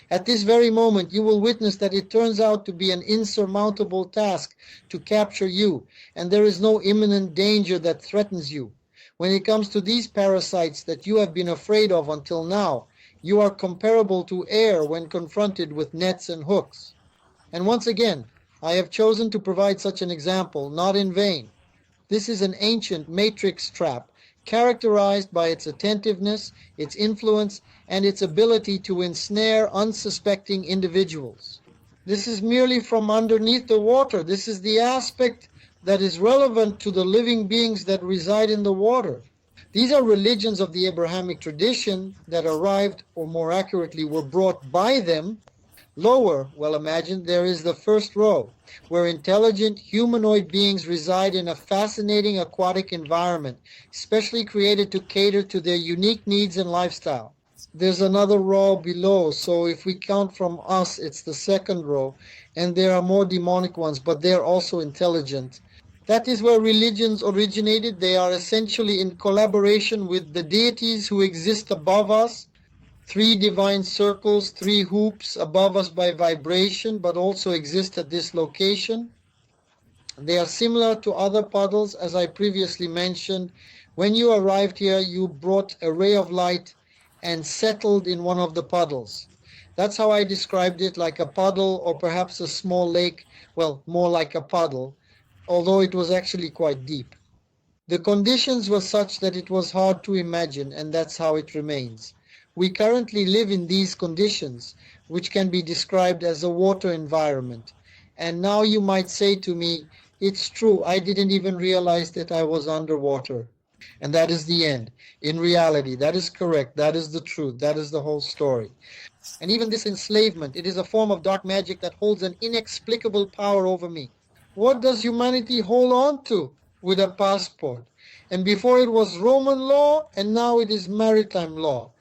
At this very moment, you will witness that it turns out to be an insurmountable task to capture you, and there is no imminent danger that threatens you. When it comes to these parasites that you have been afraid of until now, you are comparable to air when confronted with nets and hooks. And once again, I have chosen to provide such an example, not in vain. This is an ancient matrix trap, characterized by its attentiveness, its influence, and its ability to ensnare unsuspecting individuals. This is merely from underneath the water. This is the aspect that is relevant to the living beings that reside in the water. These are religions of the Abrahamic tradition that arrived, or more accurately, were brought by them. Lower, well imagine, there is the first row, where intelligent humanoid beings reside in a fascinating aquatic environment, specially created to cater to their unique needs and lifestyle. There's another row below, so if we count from us, it's the second row, and there are more demonic ones, but they're also intelligent. That is where religions originated. They are essentially in collaboration with the deities who exist above us. Three divine circles, three hoops above us by vibration, but also exist at this location. They are similar to other puddles, as I previously mentioned. When you arrived here, you brought a ray of light and settled in one of the puddles. That's how I described it, like a puddle or perhaps a small lake. Well, more like a puddle, although it was actually quite deep. The conditions were such that it was hard to imagine, and that's how it remains. We currently live in these conditions, which can be described as a water environment. And now you might say to me, it's true, I didn't even realize that I was underwater. And that is the end. In reality, that is correct. That is the truth. That is the whole story. And even this enslavement, it is a form of dark magic that holds an inexplicable power over me. What does humanity hold on to with a passport? And before it was Roman law, and now it is maritime law.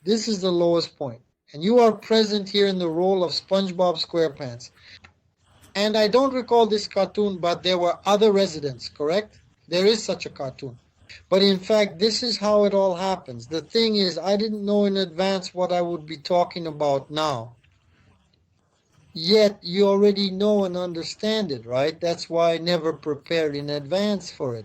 This is the lowest point. And you are present here in the role of SpongeBob SquarePants. And I don't recall this cartoon, but there were other residents, correct? There is such a cartoon. But in fact, this is how it all happens. The thing is, I didn't know in advance what I would be talking about now. Yet, you already know and understand it, right? That's why I never prepared in advance for it.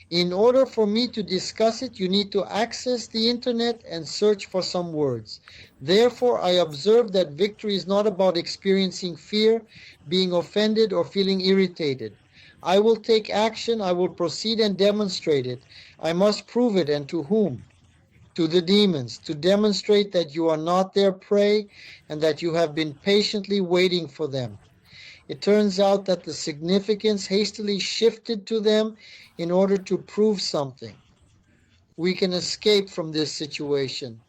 In order for me to discuss it, you need to access the internet and search for some words. Therefore, I observe that victory is not about experiencing fear, being offended, or feeling irritated. I will take action, I will proceed and demonstrate it. I must prove it, and to whom? To the demons, to demonstrate that you are not their prey and that you have been patiently waiting for them. It turns out that the significance hastily shifted to them in order to prove something. We can escape from this situation.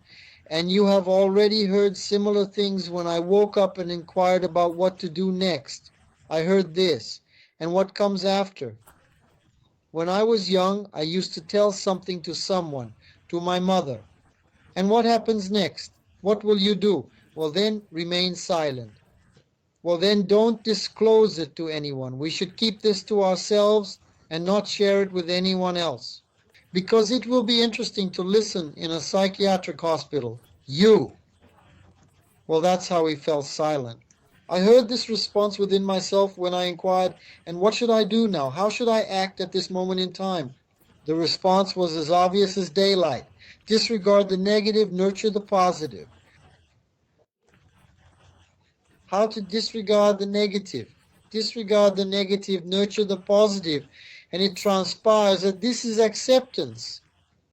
And you have already heard similar things when I woke up and inquired about what to do next. I heard this. And what comes after? When I was young, I used to tell something to someone, to my mother. And what happens next? What will you do? Well, then remain silent. Well, then don't disclose it to anyone. We should keep this to ourselves and not share it with anyone else. Because it will be interesting to listen in a psychiatric hospital. You. Well, that's how he fell silent. I heard this response within myself when I inquired, and what should I do now? How should I act at this moment in time? The response was as obvious as daylight. Disregard the negative, nurture the positive. How to disregard the negative? Disregard the negative, nurture the positive. And it transpires that this is acceptance.